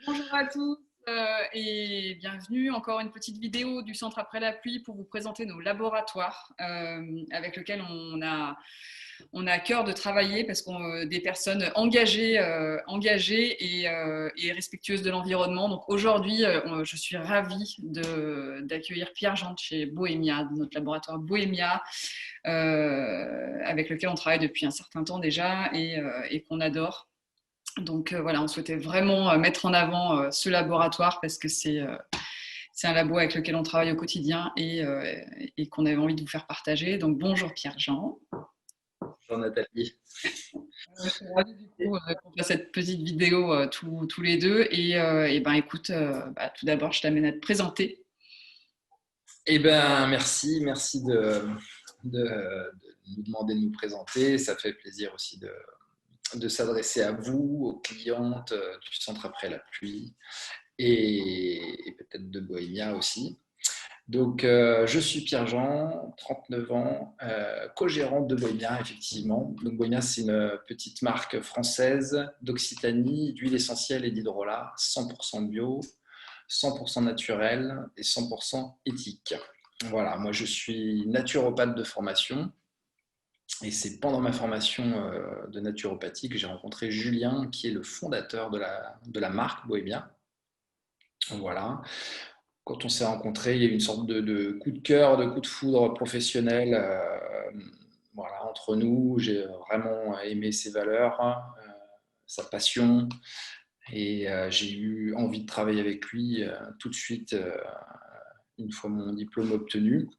Bonjour à tous et bienvenue. Encore une petite vidéo du Centre après la pluie pour vous présenter nos laboratoires avec lesquels on a à cœur de travailler parce qu'on des personnes engagées et respectueuses de l'environnement. Donc aujourd'hui, je suis ravie d'accueillir Pierre-Jean de chez Bohémia, de notre laboratoire Bohémia, avec lequel on travaille depuis un certain temps déjà et qu'on adore. Donc voilà, on souhaitait vraiment mettre en avant ce laboratoire parce que c'est un labo avec lequel on travaille au quotidien et qu'on avait envie de vous faire partager. Donc bonjour Pierre-Jean. Bonjour Nathalie. Je suis ravie du coup qu'on fasse cette petite vidéo tous les deux. Et ben écoute, tout d'abord je t'amène à te présenter. Eh ben, merci de nous demander de nous présenter. Ça fait plaisir aussi de s'adresser à vous, aux clientes du Centre après la pluie et peut-être de Bohémia aussi. Donc, je suis Pierre-Jean, 39 ans, co-gérant de Bohémia, effectivement. Donc, Bohémia, c'est une petite marque française d'Occitanie, d'huile essentielle et d'hydrolat, 100% bio, 100% naturel et 100% éthique. Voilà, moi je suis naturopathe de formation et c'est pendant ma formation de naturopathie que j'ai rencontré Julien qui est le fondateur de la marque Bohémia. Voilà, quand on s'est rencontrés, il y a eu une sorte de coup de cœur, de coup de foudre professionnel voilà, entre nous. J'ai vraiment aimé ses valeurs, sa passion et j'ai eu envie de travailler avec lui tout de suite une fois mon diplôme obtenu.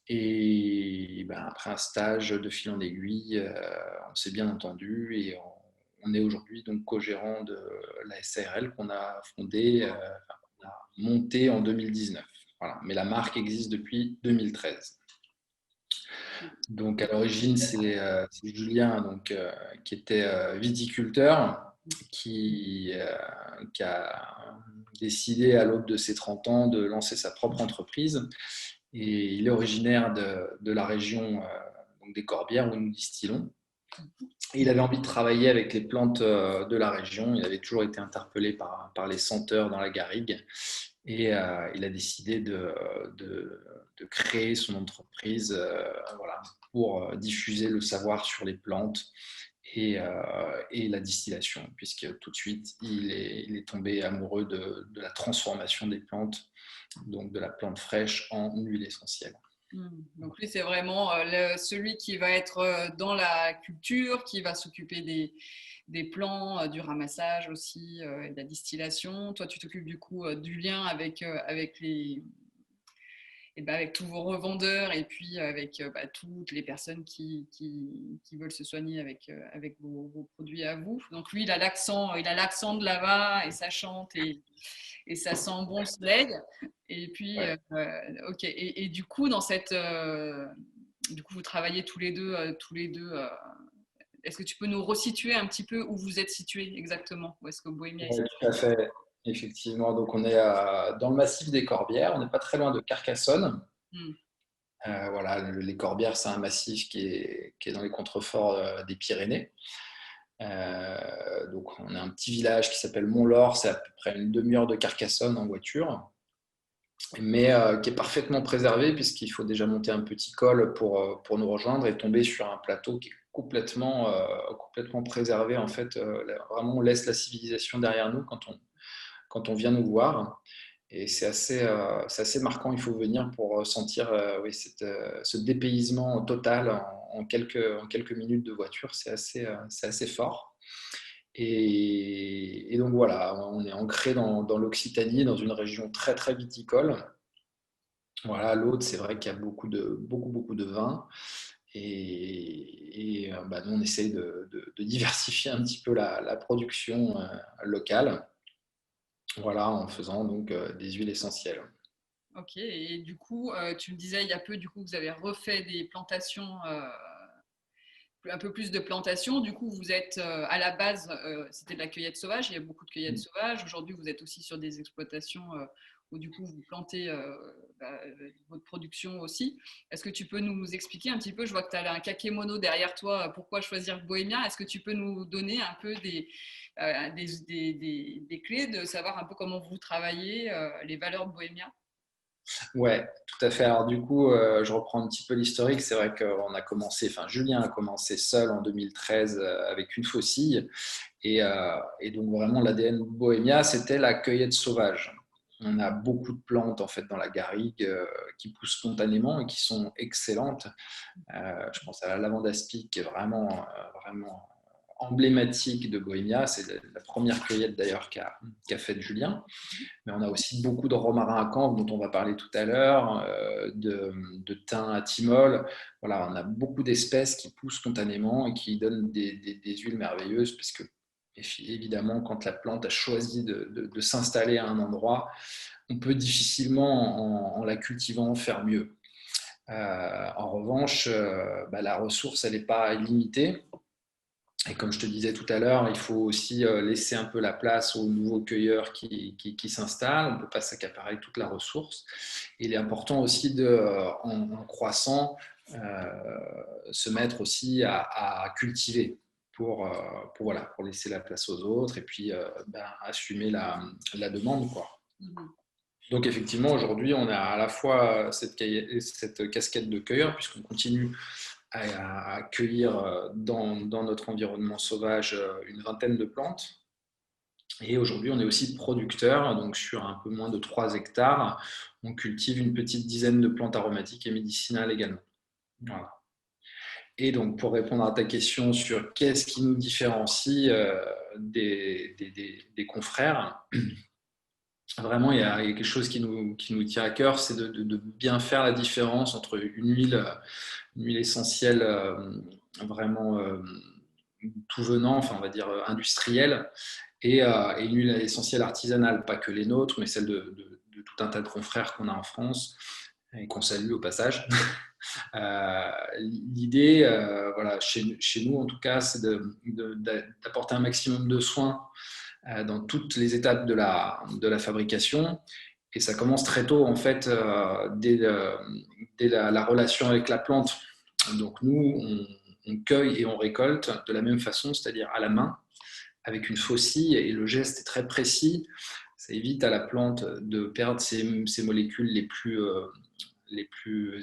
Et ben, après un stage de fil en aiguille, on s'est bien entendu et on est aujourd'hui donc co-gérant de la SARL qu'on a fondée, qu'on a montée en 2019. Voilà. Mais la marque existe depuis 2013. Donc à l'origine, c'est Julien donc, qui était viticulteur, qui a décidé à l'aube de ses 30 ans de lancer sa propre entreprise. Et il est originaire de la région donc des Corbières où nous distillons. Et il avait envie de travailler avec les plantes de la région. Il avait toujours été interpellé par les senteurs dans la garrigue. Et il a décidé de créer son entreprise voilà, pour diffuser le savoir sur les plantes et la distillation, puisque tout de suite, il est tombé amoureux de la transformation des plantes, donc de la plante fraîche en huile essentielle. Donc lui, c'est vraiment celui qui va être dans la culture, qui va s'occuper des plants, du ramassage aussi, et de la distillation. Toi, tu t'occupes du coup du lien avec avec tous vos revendeurs et puis avec toutes les personnes qui veulent se soigner avec vos produits à vous. Donc lui, il a l'accent de là-bas et ça chante et ça sent bon le soleil. Et puis, Ouais. ok. Et du coup, du coup, vous travaillez tous les deux. Est-ce que tu peux nous resituer un petit peu où vous êtes situés exactement? Où est-ce que Bohémia est Ouais, situé? tout à fait, effectivement. Donc, on est dans le massif des Corbières. On n'est pas très loin de Carcassonne. Hmm. Voilà, les Corbières, c'est un massif qui est dans les contreforts des Pyrénées. Donc, on a un petit village qui s'appelle Mont-Laur. C'est à peu près une demi-heure de Carcassonne en voiture, mais qui est parfaitement préservé puisqu'il faut déjà monter un petit col pour nous rejoindre et tomber sur un plateau qui est complètement préservé. En fait, vraiment, on laisse la civilisation derrière nous quand on vient nous voir. Et c'est assez marquant, il faut venir pour sentir oui, ce dépaysement total en quelques minutes de voiture, c'est assez fort. Et donc voilà, on est ancré dans l'Occitanie, dans une région très très viticole. Voilà, l'autre, c'est vrai qu'il y a beaucoup de vin. Et nous, on essaye de diversifier un petit peu la production locale, voilà, en faisant donc des huiles essentielles. Ok. Et du coup, tu me disais il y a peu, du coup, vous avez refait des plantations, un peu plus de plantations. Du coup, vous êtes à la base, c'était de la cueillette sauvage. Il y a beaucoup de cueillettes sauvages. Aujourd'hui, vous êtes aussi sur des exploitations où du coup vous plantez votre production aussi. Est-ce que tu peux nous expliquer un petit peu, je vois que tu as un kakémono derrière toi, pourquoi choisir Bohémia? Est-ce que tu peux nous donner un peu des clés de savoir un peu comment vous travaillez, les valeurs de Bohémia? Ouais, tout à fait. Alors du coup, je reprends un petit peu l'historique. C'est vrai qu'on a commencé, enfin Julien a commencé seul en 2013 avec une faucille. Et donc vraiment l'ADN Bohémia, c'était la cueillette sauvage. On a beaucoup de plantes en fait dans la garrigue qui poussent spontanément et qui sont excellentes. Je pense à la lavande aspic qui est vraiment emblématique de Bohémia. C'est la première cueillette d'ailleurs qu'a faite Julien. Mais on a aussi beaucoup de romarin à camp dont on va parler tout à l'heure, de thym à thymol. Voilà, on a beaucoup d'espèces qui poussent spontanément et qui donnent des huiles merveilleuses parce que évidemment, quand la plante a choisi de s'installer à un endroit, on peut difficilement, en la cultivant, faire mieux. En revanche, la ressource, elle n'est pas illimitée. Et comme je te disais tout à l'heure, il faut aussi laisser un peu la place aux nouveaux cueilleurs qui s'installent. On ne peut pas s'accaparer toute la ressource. Et il est important aussi, en croissant, se mettre aussi à cultiver pour laisser la place aux autres et puis assumer la demande, quoi. Mhm. Donc effectivement, aujourd'hui, on a à la fois cette casquette de cueilleur, puisqu'on continue à cueillir dans notre environnement sauvage une vingtaine de plantes. Et aujourd'hui, on est aussi producteur, donc sur un peu moins de 3 hectares, on cultive une petite dizaine de plantes aromatiques et médicinales également. Voilà. Et donc, pour répondre à ta question sur qu'est-ce qui nous différencie des confrères, vraiment, il y a quelque chose qui nous tient à cœur, c'est de bien faire la différence entre une huile essentielle vraiment tout venant, enfin on va dire industrielle, et une huile essentielle artisanale, pas que les nôtres, mais celle de tout un tas de confrères qu'on a en France et qu'on salue au passage. L'idée, voilà, chez nous en tout cas, c'est d'apporter un maximum de soins dans toutes les étapes de la fabrication. Et ça commence très tôt, en fait, dès la relation avec la plante. Donc nous, on cueille et on récolte de la même façon, c'est-à-dire à la main, avec une faucille, et le geste est très précis. Ça évite à la plante de perdre ses molécules les plus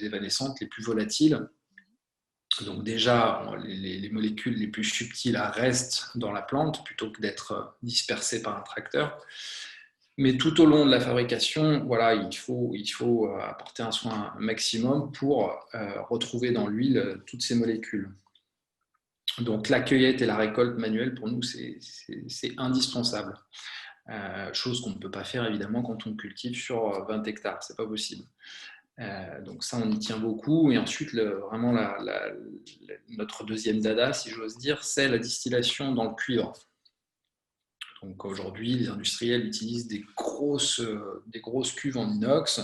évanescentes, les plus volatiles. Donc déjà, les molécules les plus subtiles restent dans la plante plutôt que d'être dispersées par un tracteur. Mais tout au long de la fabrication, voilà, il faut apporter un soin maximum pour retrouver dans l'huile toutes ces molécules. Donc la cueillette et la récolte manuelle, pour nous, c'est indispensable. Chose qu'on ne peut pas faire évidemment quand on cultive sur 20 hectares, c'est pas possible. Donc ça, on y tient beaucoup. Et ensuite, vraiment, notre deuxième dada, si j'ose dire, c'est la distillation dans le cuivre. Donc aujourd'hui, les industriels utilisent des grosses cuves en inox.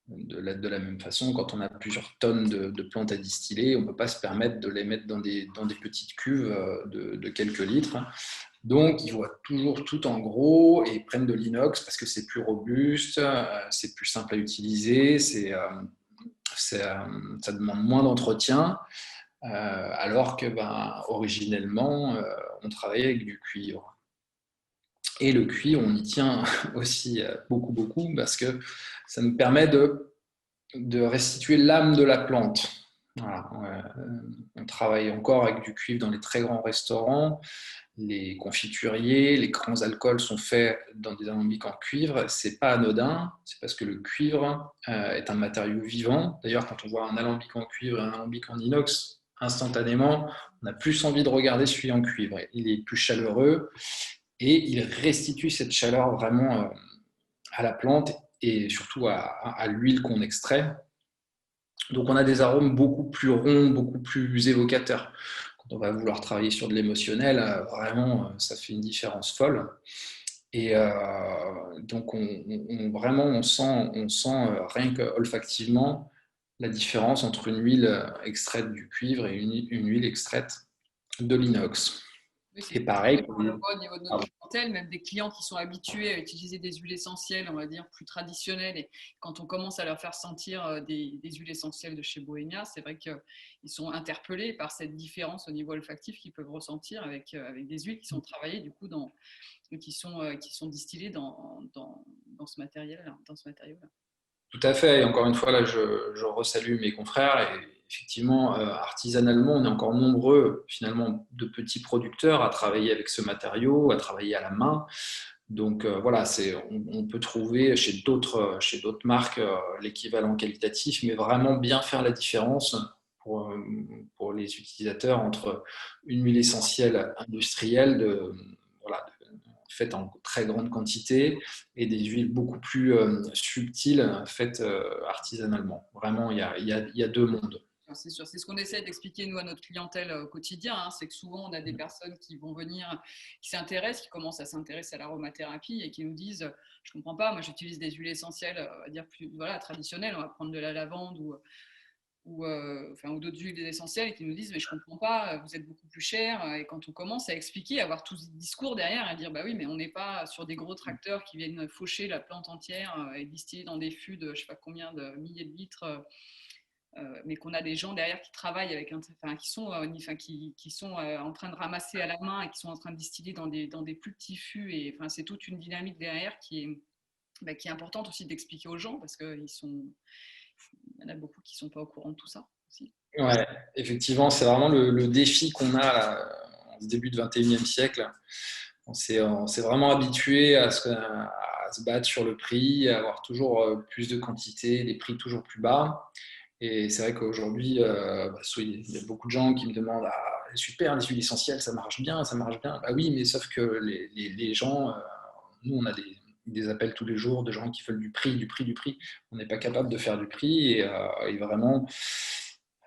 De la même façon, quand on a plusieurs tonnes de plantes à distiller, on ne peut pas se permettre de les mettre dans des petites cuves de quelques litres. Donc, ils voient toujours tout en gros et prennent de l'inox parce que c'est plus robuste, c'est plus simple à utiliser, ça demande moins d'entretien, alors que originellement, on travaillait avec du cuivre. Et le cuivre, on y tient aussi beaucoup, beaucoup, parce que ça nous permet de restituer l'âme de la plante. Voilà. On travaille encore avec du cuivre dans les très grands restaurants. Les confituriers, les grands alcools sont faits dans des alambics en cuivre. C'est pas anodin, c'est parce que le cuivre est un matériau vivant. D'ailleurs, quand on voit un alambic en cuivre et un alambic en inox, instantanément, on a plus envie de regarder celui en cuivre. Il est plus chaleureux et il restitue cette chaleur vraiment à la plante et surtout à l'huile qu'on extrait. Donc on a des arômes beaucoup plus ronds, beaucoup plus évocateurs. Quand on va vouloir travailler sur de l'émotionnel, vraiment, ça fait une différence folle. Et donc vraiment, on sent rien qu'olfactivement la différence entre une huile extraite du cuivre et une huile extraite de l'inox. Oui, c'est Et quelque chose pareil pour qu'on le les... voit au niveau de notre Pardon. clientèle, même des clients qui sont habitués à utiliser des huiles essentielles, on va dire, plus traditionnelles. Et quand on commence à leur faire sentir des huiles essentielles de chez Bohemia, c'est vrai qu'ils sont interpellés par cette différence au niveau olfactif qu'ils peuvent ressentir avec des huiles qui sont travaillées, du coup, qui sont distillées dans ce matériel-là, dans ce matériau-là. Tout à fait. Et encore une fois, là, je resalue mes confrères. Et effectivement, artisanalement, on est encore nombreux, finalement, de petits producteurs à travailler avec ce matériau, à travailler à la main. Donc voilà, on peut trouver chez d'autres marques l'équivalent qualitatif, mais vraiment bien faire la différence pour, euh, pour les utilisateurs entre une huile essentielle industrielle voilà, faite en très grande quantité et des huiles beaucoup plus subtiles faites artisanalement. Vraiment, il y a deux mondes. C'est sûr, c'est ce qu'on essaie d'expliquer nous à notre clientèle au quotidien, hein. C'est que souvent on a des personnes qui vont venir, qui s'intéressent, qui commencent à s'intéresser à l'aromathérapie et qui nous disent, je comprends pas, moi j'utilise des huiles essentielles, on va dire plus voilà, traditionnelles, on va prendre de la lavande ou d'autres huiles essentielles et qui nous disent mais je comprends pas, vous êtes beaucoup plus cher. Et quand on commence à expliquer, à avoir tout ce discours derrière, à dire bah oui mais on n'est pas sur des gros tracteurs qui viennent faucher la plante entière et distiller dans des fûts de je sais pas combien de milliers de litres. Mais qu'on a des gens derrière qui travaillent qui sont en train de ramasser à la main et qui sont en train de distiller dans des plus petits fûts. Et enfin, c'est toute une dynamique derrière qui est importante aussi d'expliquer aux gens parce qu'il y en a beaucoup qui ne sont pas au courant de tout ça aussi. Ouais, effectivement, c'est vraiment le défi qu'on a là, en ce début du 21e siècle. On s'est vraiment habitué à se battre sur le prix, à avoir toujours plus de quantité, des prix toujours plus bas. Et c'est vrai qu'aujourd'hui, oui, il y a beaucoup de gens qui me demandent ah, super, les huiles essentielles, ça marche bien, ça marche bien. Bah oui, mais sauf que les gens, nous, on a des appels tous les jours de gens qui veulent du prix, du prix, du prix. On n'est pas capable de faire du prix. Et vraiment,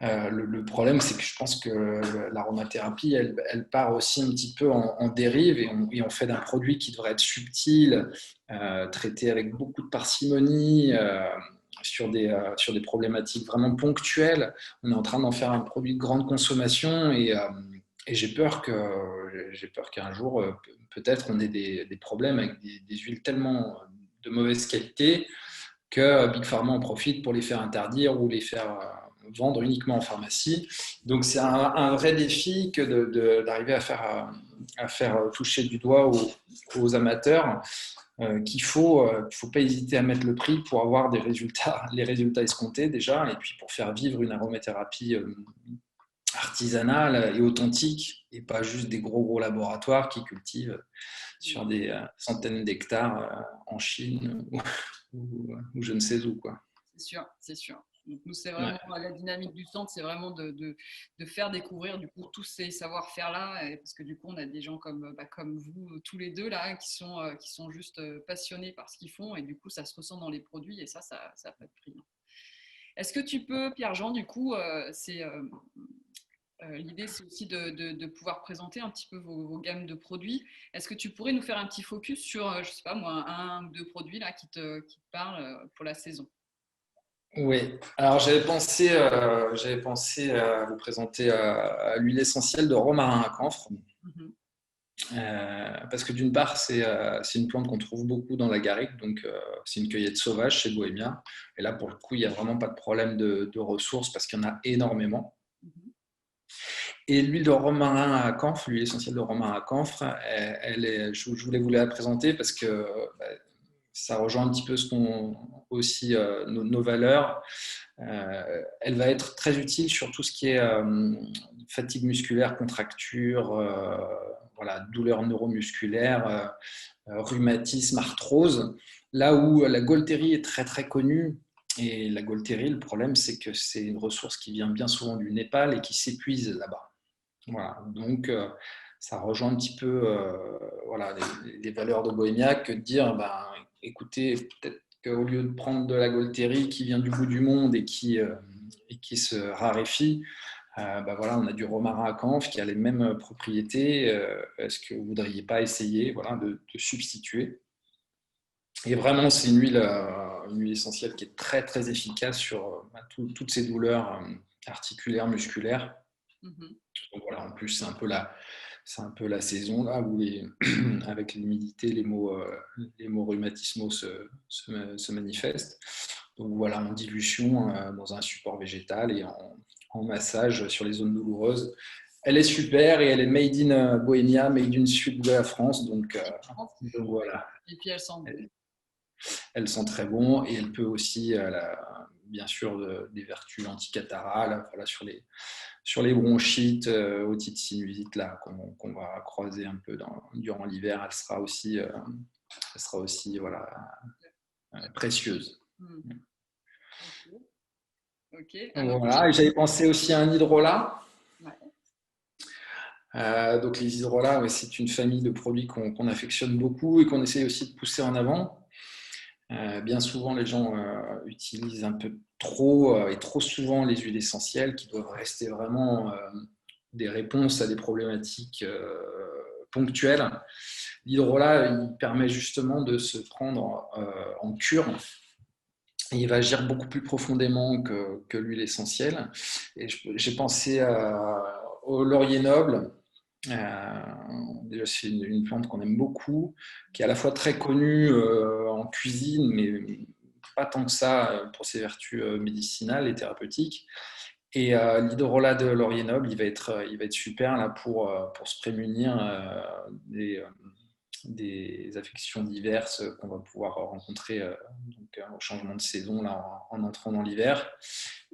le problème, c'est que je pense que l'aromathérapie, elle part aussi un petit peu en dérive et on fait d'un produit qui devrait être subtil, traité avec beaucoup de parcimonie. Sur des problématiques vraiment ponctuelles. On est en train d'en faire un produit de grande consommation et j'ai peur qu'un jour, peut-être, on ait des problèmes avec des huiles tellement de mauvaise qualité que Big Pharma en profite pour les faire interdire ou les faire vendre uniquement en pharmacie. Donc c'est un vrai défi que d'arriver à faire toucher du doigt aux amateurs qu'il faut pas hésiter à mettre le prix pour avoir des résultats, les résultats escomptés déjà, et puis pour faire vivre une aromathérapie artisanale et authentique, et pas juste des gros laboratoires qui cultivent sur des centaines d'hectares en Chine ou je ne sais où, quoi. C'est sûr, c'est sûr. Donc nous, c'est Ouais. vraiment la dynamique du centre, c'est vraiment de faire découvrir du coup tous ces savoir-faire-là, parce que du coup, on a des gens comme vous, tous les deux là, qui sont juste passionnés par ce qu'ils font, et du coup, ça se ressent dans les produits, et ça a pas de prix. Est-ce que tu peux, Pierre-Jean, du coup, l'idée, c'est aussi de pouvoir présenter un petit peu vos gammes de produits. Est-ce que tu pourrais nous faire un petit focus sur, je sais pas moi, un ou deux produits là qui te parlent pour la saison? Oui, alors j'avais pensé à vous présenter à l'huile essentielle de romarin à camphre. Mhm. Parce que d'une part, c'est une plante qu'on trouve beaucoup dans la garrigue, donc c'est une cueillette sauvage chez Bohémien. Et là, pour le coup, il n'y a vraiment pas de problème de ressources parce qu'il y en a énormément. Mhm. Et l'huile de romarin à camphre, l'huile essentielle de romarin à camphre, je voulais vous la présenter parce que bah, ça rejoint un petit peu aussi nos valeurs. Elle va être très utile sur tout ce qui est fatigue musculaire, contracture, voilà, douleur neuromusculaire, rhumatisme, arthrose. Là où la Gualtérie est très très connue, et la Gualtérie, le problème c'est que c'est une ressource qui vient bien souvent du Népal et qui s'épuise là-bas. Voilà, donc ça rejoint un petit peu voilà, les valeurs de Bohémia que de dire, ben, écoutez, peut-être qu'au lieu de prendre de la Gualtérie qui vient du bout du monde et qui se raréfie, ben voilà, on a du romarin à camphre qui a les mêmes propriétés. Est-ce que vous ne voudriez pas essayer voilà, de substituer? Et vraiment, c'est une huile essentielle qui est très très efficace sur toutes ces douleurs articulaires, musculaires. Mhm. Donc voilà, en plus, c'est un peu la saison là où avec l'humidité, les maux rhumatismaux se manifestent. Donc voilà, en dilution dans un support végétal et en massage sur les zones douloureuses. Elle est super et elle est made in Bohemia, made in sud de la France. Donc voilà, Et puis elles sentent bon. elles sont très bons et elle peut aussi, bien sûr, des vertus anticatarales voilà, sur les bronchites, otite, sinusite là qu'on va croiser un peu durant l'hiver. Elle sera aussi voilà, précieuse. Ok. Ok. Alors, Voilà, et j'avais pensé aussi à un hydrolat. ouais. Donc les hydrolats, ouais, c'est une famille de produits qu'on affectionne beaucoup et qu'on essaie aussi de pousser en avant. Bien souvent, les gens utilisent un peu trop et trop souvent les huiles essentielles qui doivent rester vraiment des réponses à des problématiques ponctuelles. L'hydrolat, il permet justement de se prendre en cure. Il va agir beaucoup plus profondément que l'huile essentielle. Et j'ai pensé au laurier noble. Déjà, c'est une plante qu'on aime beaucoup, qui est à la fois très connue en cuisine, mais pas tant que ça pour ses vertus médicinales et thérapeutiques. Et l'hydrolat de laurier noble, il va être super là pour se prémunir des affections diverses qu'on va pouvoir rencontrer au changement de saison là, en entrant dans l'hiver.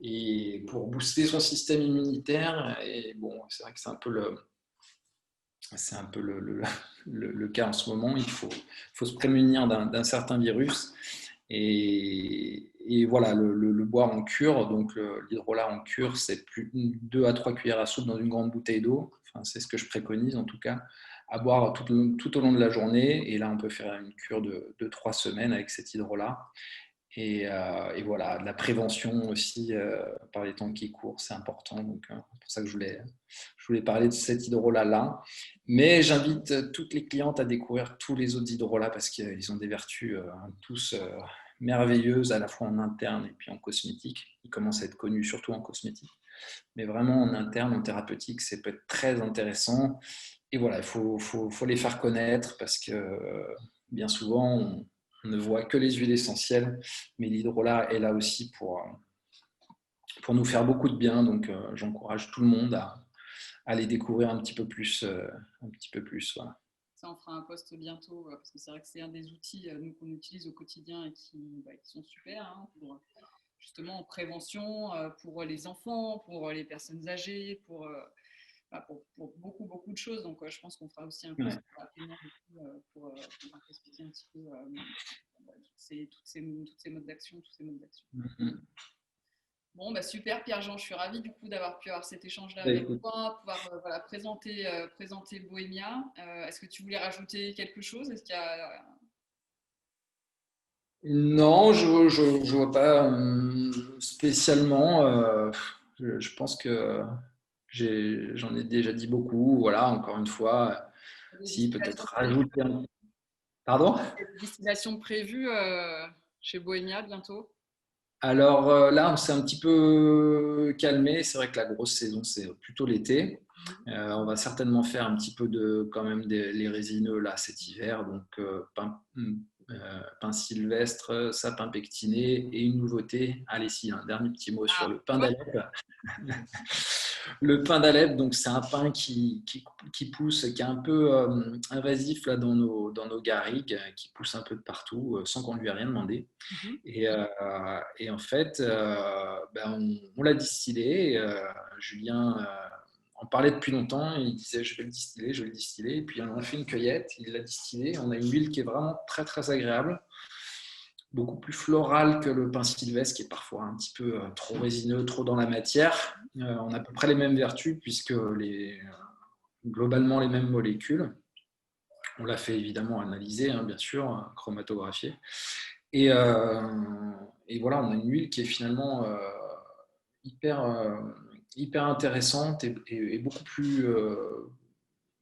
Et pour booster son système immunitaire, et bon, c'est vrai que c'est un peu le cas en ce moment. Faut se prémunir d'un certain virus. Et voilà, le boire en cure, donc l'hydrolat en cure, c'est plus 2 à 3 cuillères à soupe dans une grande bouteille d'eau. Enfin, c'est ce que je préconise en tout cas, à boire tout au long de la journée. Et là, on peut faire une cure de 3 semaines avec cet hydrolat. Et voilà, de la prévention aussi par les temps qui courent, c'est important. Donc, c'est pour ça que je voulais parler de cet hydrolat-là. Mais j'invite toutes les clientes à découvrir tous les autres hydrolats parce qu'ils ont des vertus tous merveilleuses, à la fois en interne et puis en cosmétique. Ils commencent à être connus surtout en cosmétique. Mais vraiment en interne, en thérapeutique, c'est peut être très intéressant. Et voilà, il faut les faire connaître parce que bien souvent, on ne voit que les huiles essentielles, mais l'hydrolat est là aussi pour nous faire beaucoup de bien. Donc, j'encourage tout le monde à les découvrir un petit peu plus. Voilà. Ça, on fera un post bientôt, parce que c'est vrai que c'est un des outils nous, qu'on utilise au quotidien et qui sont super hein, pour justement en prévention, pour les enfants, pour les personnes âgées, pour beaucoup, beaucoup de choses. Donc, je pense qu'on fera aussi un post Ouais. rapidement pour expliquer un petit peu toutes ces modes d'action, tous ces modes d'action. Mhm. Bon, bah super Pierre-Jean, je suis ravie du coup d'avoir pu avoir cet échange-là Bah, avec écoute, toi, pouvoir voilà, présenter Bohemia. Est-ce que tu voulais rajouter quelque chose? Est-ce qu'il y a... non, je vois pas spécialement. Je pense que j'en ai déjà dit beaucoup. Voilà, encore une fois, des si peut-être distillations prévues, rajouter Pardon? des distillations prévues chez Bohemia bientôt? Alors là, on s'est un petit peu calmé. C'est vrai que la grosse saison, c'est plutôt l'été. Mhm. On va certainement faire un petit peu quand même les résineux là cet hiver. Donc pain sylvestre, sapin pectiné et une nouveauté. Allez, si, un dernier petit mot sur Ah, le pain ouais. d'Alep. Le pain d'Alep, donc c'est un pain qui pousse, qui est un peu invasif là dans nos garrigues, qui pousse un peu de partout sans qu'on lui ait rien demandé. Mhm. Et en fait, on l'a distillé. Julien en parlait depuis longtemps. Il disait je vais le distiller, je vais le distiller. Et puis on a fait une cueillette, il l'a distillé. On a une huile qui est vraiment très très agréable, beaucoup plus florale que le pain sylvestre qui est parfois un petit peu trop résineux, trop dans la matière. On a à peu près les mêmes vertus puisque globalement les mêmes molécules. On l'a fait évidemment analyser, hein, bien sûr, chromatographier. Et, euh, et voilà, on a une huile qui est finalement hyper, hyper intéressante et beaucoup plus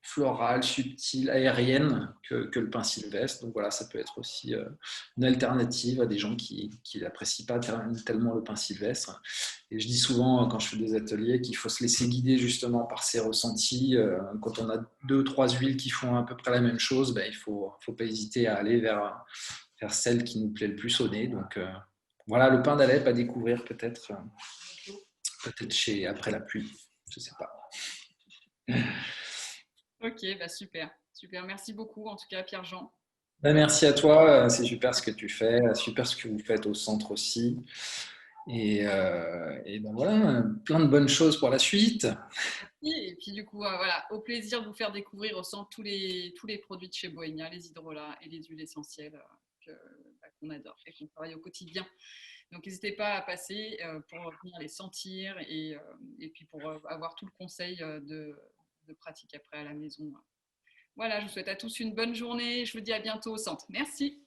florales, subtiles, aériennes que le pin sylvestre. Donc voilà, ça peut être aussi une alternative à des gens qui n'apprécient pas tellement le pin sylvestre. Et je dis souvent quand je fais des ateliers qu'il faut se laisser guider justement par ses ressentis. Quand on a deux, trois huiles qui font à peu près la même chose, ben, il faut pas hésiter à aller vers celle qui nous plaît le plus au nez. Donc voilà, le pain d'Alep à découvrir peut-être chez après la pluie, je sais pas. Ok, bah super, super. Merci beaucoup en tout cas, Pierre-Jean. Ben, merci à toi, c'est super ce que tu fais, super ce que vous faites au centre aussi. Et ben voilà, plein de bonnes choses pour la suite. Et puis du coup, voilà, au plaisir de vous faire découvrir au centre tous les produits de chez Bohemia, les hydrolats et les huiles essentielles qu'on adore et qu'on travaille au quotidien. Donc n'hésitez pas à passer pour venir les sentir et puis pour avoir tout le conseil de pratique après à la maison. Voilà, je vous souhaite à tous une bonne journée. Je vous dis à bientôt au centre. Merci.